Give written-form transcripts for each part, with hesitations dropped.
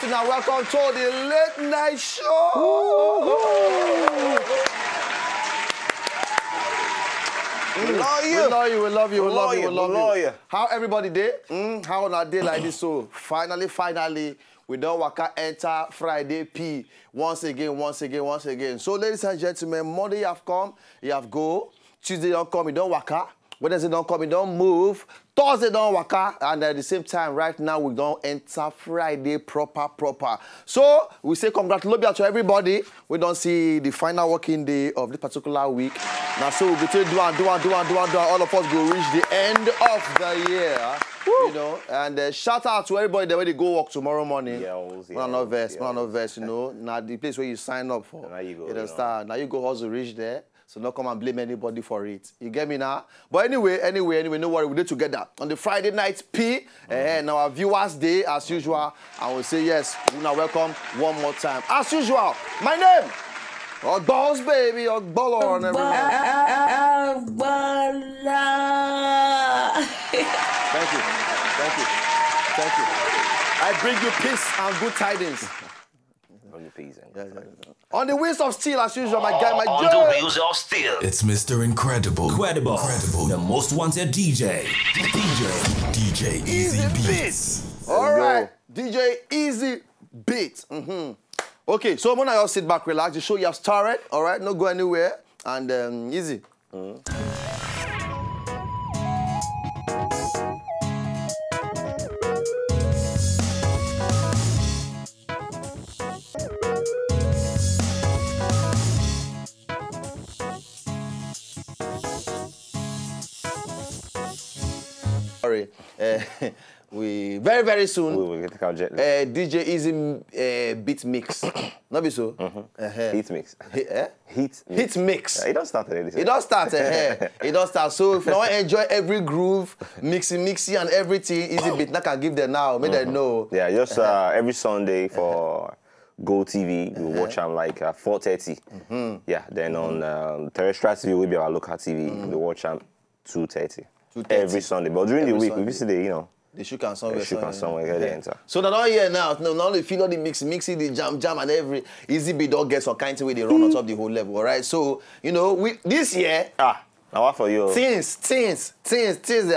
Now, welcome to the Late Night Show. We love you. We love you. We love you. We love you. We love you. How everybody day? How on a day like this? So finally, we don't waka enter Friday P once again. So ladies and gentlemen, Monday you have come, you have go. Tuesday you don't come, you don't waka. Wednesday don't come, you don't move. Thursday don't waka, and at the same time, right now, we don't enter Friday proper. So, we say congratulations to everybody. We don't see the final working day of this particular week. Now, so we'll be do. All of us go reach the end of the year. Woo. You know, and shout out to everybody that way they go work tomorrow morning. Not vest, you know. Now, the place where you sign up for. Now you go, Now you go also reach there. So don't come and blame anybody for it. You get me now? But anyway, no worry, we do together. On the Friday night P, and our viewers day, as usual, I will say yes, we now welcome one more time. As usual, my name, Boss Baby, Baller and everything. Thank you. I bring you peace and good tidings. On the wheels of steel, as usual, my guy, my On Joe. the wheels of steel. It's Mr. Incredible. Credible. The most wanted DJ. DJ Easy Beats. All right, DJ Easy Beats. Okay, so I'm gonna just sit back, relax. The show you have started. All right, no go anywhere, and easy. Sorry, we very soon. We will get our jet. DJ Easy beat mix. Not be so. Heat mix. Heat mix. It don't start already. It don't start. It don't start. So if you want to enjoy every groove, mixy and everything, Easy beat. I can give them now. Make them know. Yeah, just every Sunday for Go TV, we watch them like 4:30. Yeah, then on terrestrial TV, we be our local TV. We watch them 2:30. Every Sunday, but during the week, we visit the, the shook and somewhere. Here they enter. So they're not here now. No, not only feel all the mixy, the jam, and every Easy beat don't get some kind of way they run on top of the whole level. All right. So you know, this year. Now what for you? Things they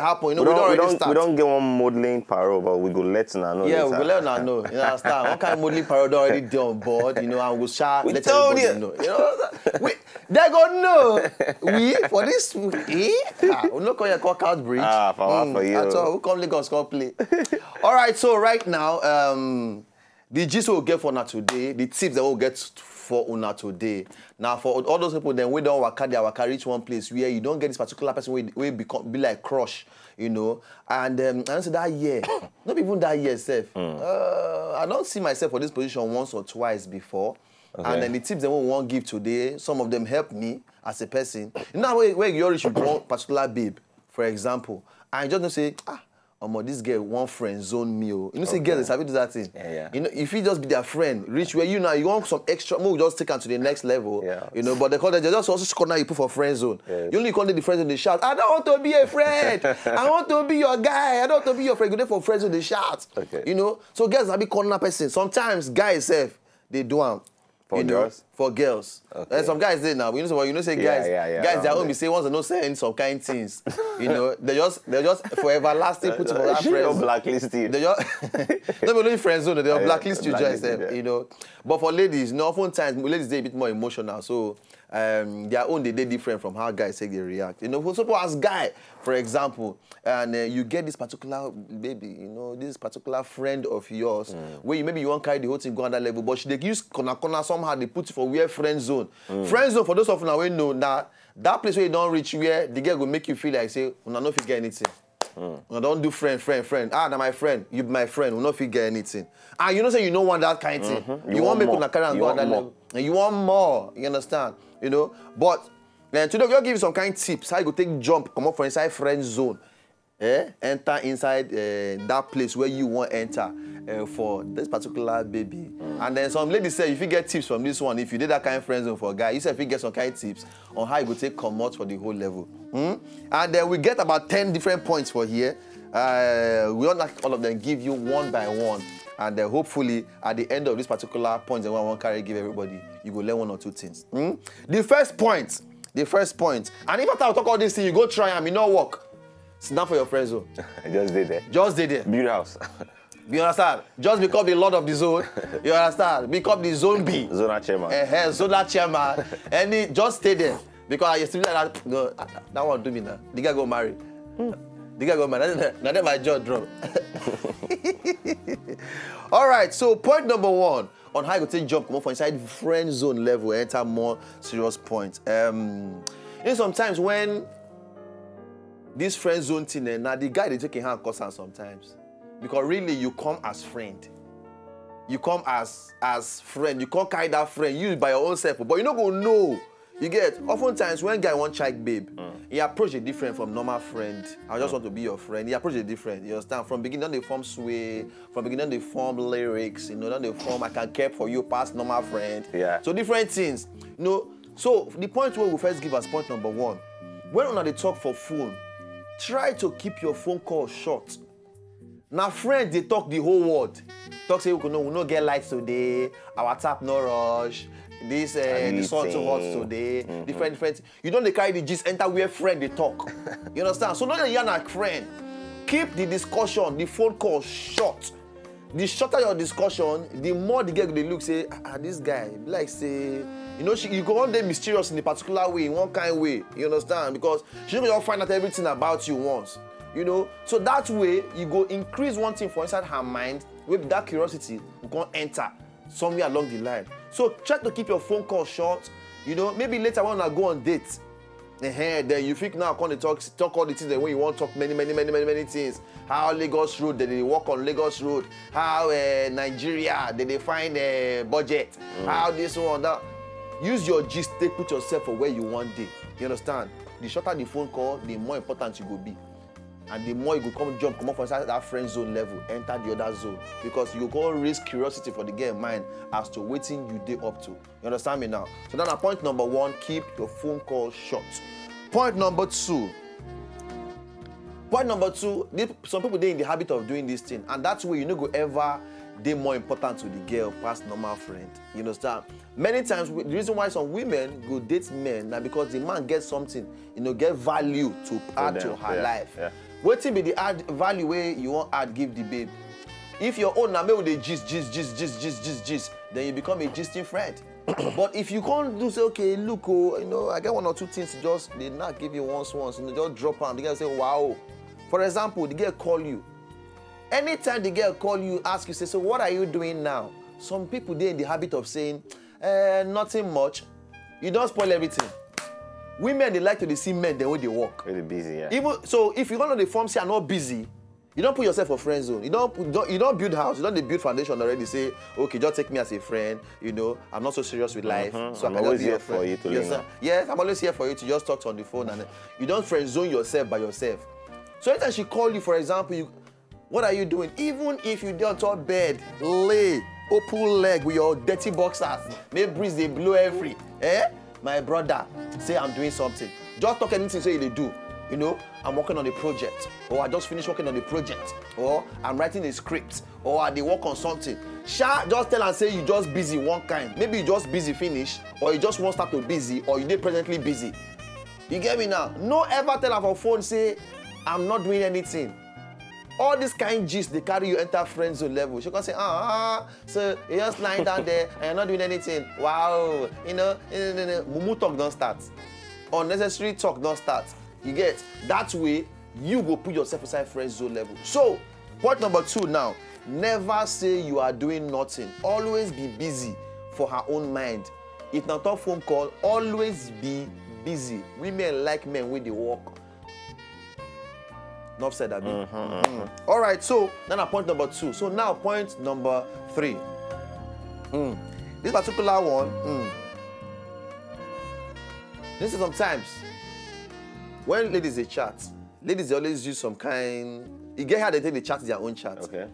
happen. You know, we don't get one modeling parole, but we go let them know. Yeah, we go let them know. You understand? One kind of modeling parole already done on board. You know, and we'll share. We let told everybody know. You know, they gonna know. We for this we not call your cookout bridge. For you. That's all. Who come Lagos come play? All right. So right now, the gist we'll get for now today, the tips that we'll get for Una today. Now, for all those people, then we don't waka reach one place where you don't get this particular person we be like crush, you know. And I say that year, not even that year itself. I don't see myself for this position once or twice before. Okay. And then the tips that we won't give today, some of them help me as a person. You know where you reach with one particular babe, for example, and you just don't say, this girl one friend zone me. You know, say girls have to do that thing. Yeah. You know, if you just be their friend, reach where you want some extra move, just take them to the next level. Yeah. You know, but they just also corner you put for friend zone. Yes. You only call the friend zone, they shout, I don't want to be a friend. I want to be your guy. I don't want to be your friend. Go there for friends zone, they shout. Okay. You know, so girls have be corner person. Sometimes guys they do them. For girls? For girls. Okay. And some guys say now, you know say guys, guys their own be say once they don't say some kind of things. You know, they just for everlasting put for that friends. Blacklist you. They just not only friend zone, they'll blacklist you just you know. But for ladies, oftentimes ladies they a bit more emotional, so their own they different from how guys say they react. You know, for suppose as guy, for example, and you get this particular baby, you know, this particular friend of yours, where maybe you won't carry the whole thing go on that level, but they use corner somehow they put it for where friend zone. Friend zone, for those of you who know, that place where you don't reach where the girl will make you feel like, say, I don't know if you get anything. I don't do friend. Ah, that's my friend. You be my friend. We not if you get anything. And you know, say you don't want that kind of thing. You want make people carry and go on that level. And you want more. You understand? You know? But today we'll give you some kind of tips how you go take jump, come up from inside friend zone. Enter inside that place where you want to enter for this particular baby. And then some ladies say if you get tips from this one, if you did that kind of friend zone for a guy, you say if you get some kind of tips on how you go take come out for the whole level. And then we get about 10 different points for here. We will not all of them give you one by one. And then hopefully at the end of this particular point that I want to carry give everybody, you go learn one or two things. The first point. And if after I talk all this thing, you go try and it not work. Sit down for your friend zone. Just did there. Build house. You understand? Just become the lord of the zone. You understand? Become the zone B. Zonal chairman. Zonal chairman. Just stay there. Because you still like that. No, that one do me now. The guy go marry. The guy go marry. Now that my jaw drop. All right. So point number 1 on how you take jump come up from inside friend zone level, enter more serious points. You know, sometimes when this friend zone thing, now the guy they take a hand cause sometimes. Because really you come as friend. You come as friend. You can't carry that friend. You by your own self. But you not gonna know. You get oftentimes when guy want check babe, he approach it different from normal friend. I just want to be your friend. He approach it different. You understand? From beginning they form sway, from beginning they form lyrics, you know, then they form I can care for you past normal friend. Yeah. So different things. You know, so the point where we first give as point number 1. When they talk for phone, try to keep your phone call short. Now, friends, they talk the whole world. Talk say, we no get lights today, our tap no rush, this the sun too hot today, different. You don't carry the gist, enter where friend they talk. You understand? So not you're not friend. Keep the discussion, the phone call short. The shorter your discussion, the more the girl they look, say, this guy, like say, you know, you go on there mysterious in a particular way, in one kind of way. You understand? Because she don't find out everything about you once. You know, so that way you go increase one thing for inside her mind, with that curiosity will go enter somewhere along the line. So try to keep your phone call short. You know, maybe later when I go on dates, then you think now come to talk all the things that when you want to talk many things. How Lagos Road, they walk on Lagos Road. How Nigeria, they find a budget. How this one that. Use your gist, put yourself for where you want it. You understand? The shorter the phone call, the more important you go be. And the more you go come up from inside that friend zone level, enter the other zone. Because you go raise curiosity for the girl mind as to waiting you day up to. You understand me now? So then at point number 1, keep your phone call short. Point number 2. Some people they in the habit of doing this thing, and that's where you no go ever they more important to the girl past normal friend. You understand? Many times the reason why some women go date men now because the man gets something, you know, get value to add to her life. Yeah. Waiting be the add value where you want add give the babe. If your own maybe they gist, then you become a gisting friend. But if you can't do say, okay, look, you know, I get 1 or 2 things to just they not give you once, you know, just drop on. The girl say, wow. For example, the girl call you. Anytime the girl call you, ask you, say, so what are you doing now? Some people they in the habit of saying, nothing much. You don't spoil everything. Women they like to see men the way they work. Really busy, yeah. Even so, if you're gonna the form say I'm not busy, you don't put yourself for friend zone. You don't build house. You don't build foundation already. Say, okay, just take me as a friend. You know, I'm not so serious with life, so I'm always here for you to learn. Yes, I'm always here for you to just talk on the phone, and you don't friend zone yourself by yourself. So anytime she call you, for example, what are you doing? Even if you don't on top bed, lay, open leg with your dirty boxers, maybe breeze they blow every. My brother, say I'm doing something. Just talk anything say they do. You know, I'm working on a project, or I just finished working on a project, or I'm writing a script, or I work on something. Just tell and say you just busy one kind. Maybe you just busy finish, or you just won't start to busy, or you did presently busy. You get me now? No ever tell her for phone say I'm not doing anything. All this kind of gist they carry you enter friend zone level. She can say, so you're just lying down there and you're not doing anything. Wow, you know, mumu talk don't start. Unnecessary talk don't start. You get that way you go put yourself inside friend zone level. So point number 2 now, never say you are doing nothing. Always be busy for her own mind. if not on phone call, always be busy. Women like men when they walk. Enough said that. All right, so then point number 2. So now point number 3. This particular one, this is sometimes when ladies they chat, ladies they always use some kind. You get how they take the chat their own chat. Okay.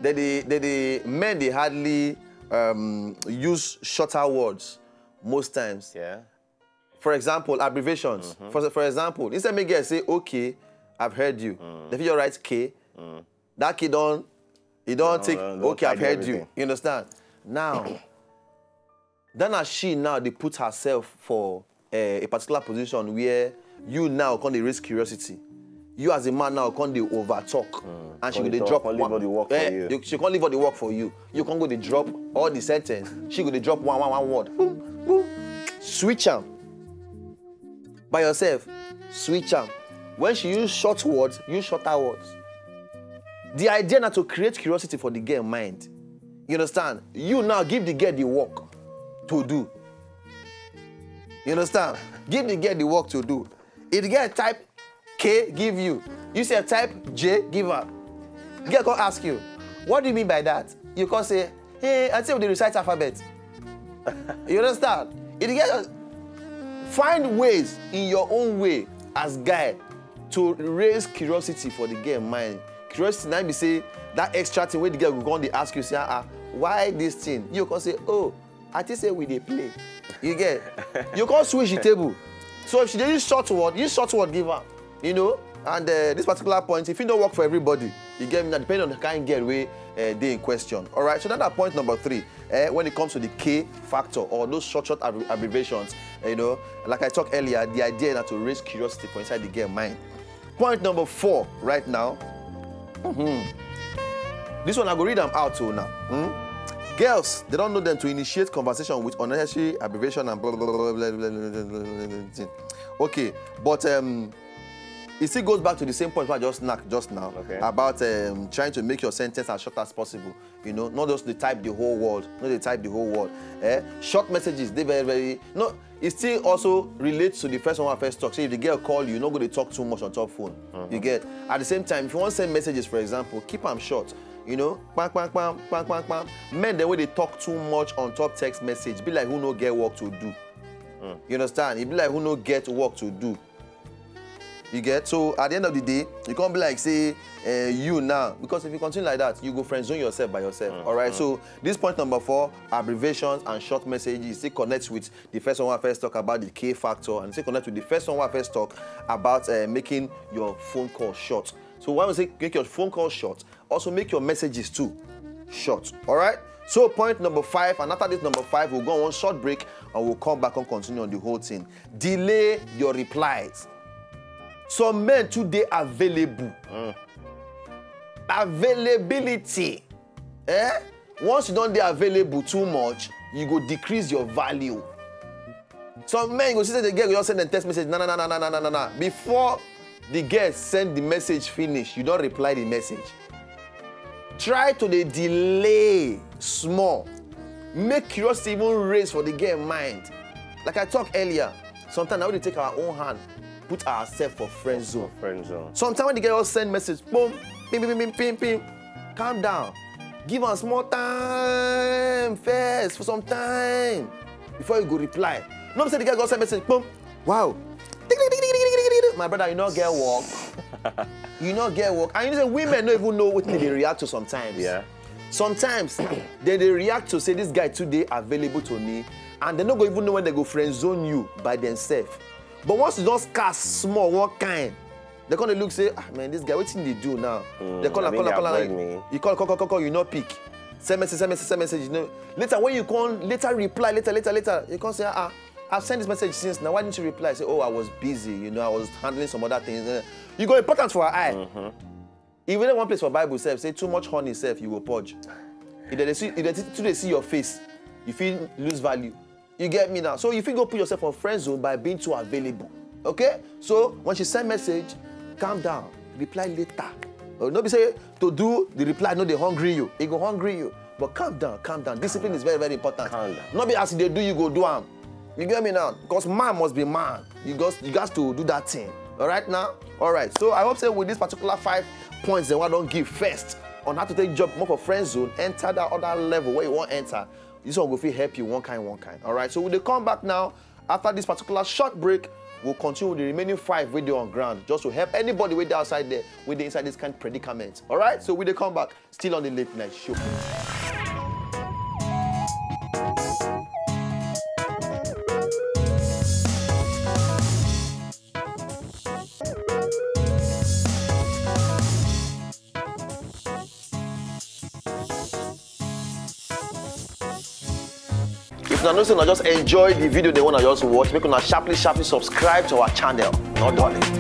The men they hardly use shorter words most times. Yeah. For example, abbreviations. For example, instead of me get say okay, I've heard you. If you write K, that K don't take okay, I've heard you. You understand? Now, then as she now they put herself for a particular position where you now can't raise curiosity. You as a man now can't over talk, and she go drop one. She can't leave all the work for you. You can't go to drop all the sentence. She go to drop one word. Boom, boom. Switch them by yourself. Switch them. When she use short words, use shorter words. The idea now to create curiosity for the girl mind. You understand? You now give the girl the work to do. You understand? Give the girl the work to do. If the girl type K, give you. You say type J, give her. The girl can ask you, what do you mean by that? You can say, hey, I think they recite alphabet. You understand? If the girl find ways in your own way as guy to raise curiosity for the girl mind. Curiosity now be say that extra thing where the girl will go on they ask you, say, why this thing? You can say, oh, I think say we they play. You get? You can't switch the table. So if she use short word, give her. You know? And this particular point, if it don't work for everybody, you get me now, depending on the kind of girl way they in question. All right, so that's point number 3. When it comes to the K factor or those short abbreviations, you know, like I talked earlier, the idea is to raise curiosity for inside the girl mind. Point number 4 right now. This one I go read them out to now. Girls, they don't know them to initiate conversation with unnecessary abbreviation and blah, blah, blah, blah, blah, blah, blah. Okay, but it still goes back to the same point I just knocked just now about trying to make your sentence as short as possible. You know, not just to type the whole word, short messages, they very. No, it still also relates to the first one I first talk. So if the girl call you, you're not going to talk too much on top phone. You get? At the same time, if you want to send messages, for example, keep them short. You know, bang, bang, bang, bang, bang, bang. Men, the way they talk too much on top text message, be like who no get work to do. You understand? It be like who no get work to do. You get? So at the end of the day, you can't be like, say, you now. Because if you continue like that, you go friend zone yourself by yourself. All right? So this point number 4, abbreviations and short messages, still connects with the first one I first talk about the K factor, and still connect with the first one I first talk about making your phone call short. So when we say make your phone call short, also make your messages too short. All right? So point number 5, and after this number 5, we'll go on one short break and we'll come back and continue on the whole thing. Delay your replies. Some men today available. Availability. Once you don't be available too much, you go decrease your value. Some men go see the girl just send a text message. No. Before the girl send the message finish, you don't reply the message. Try to delay small. Make curiosity even raise for the girl mind. Like I talked earlier, sometimes I want to take our own hand, put ourselves for friend zone. Sometimes when the girl send message, boom, ping, ping, ping, ping, ping, calm down. Give her small time first, for some time, before you go reply. No, say the girl send message, boom, wow. My brother, you not get work. You not get work. And you know, women don't even know what they react to sometimes. Yeah. Sometimes they react to say this guy today available to me, and they don't even know when they go friend zone you by themselves. But once you just cast small one kind, they're gonna look say, man, this guy, what thing they do now? They call. You call, you not pick. Send message. You know. Later when you can reply, later, you can say, I've sent this message since now. Why didn't you reply? Say, oh, I was busy. You know, I was handling some other things. You go important for her eye. Even in one place for Bible self, say too much honey self, you will purge. If they see your face, you feel lose value. You get me now? So you feel go put yourself on friend zone by being too available. Okay? So when she send message, calm down. Reply later. Nobody say to do the reply, no, they hungry you. It go hungry you. But calm down. Discipline is very, very important. Calm down. Not be as they do, you go do them. You get me now? Because man must be man. You got to do that thing. All right now? All right. So I hope say with this particular 5 points, then why don't give first on how to take job more for friend zone, enter that other level where you want to enter. This one will help you one kind. All right. So when they come back now, after this particular short break, we'll continue with the remaining 5 video on ground just to help anybody with the outside there with the inside this kind of predicament. All right. So when they come back, still on the late night show. If you know, just enjoy the video they want to just watch, make una sharply subscribe to our channel. Not darling.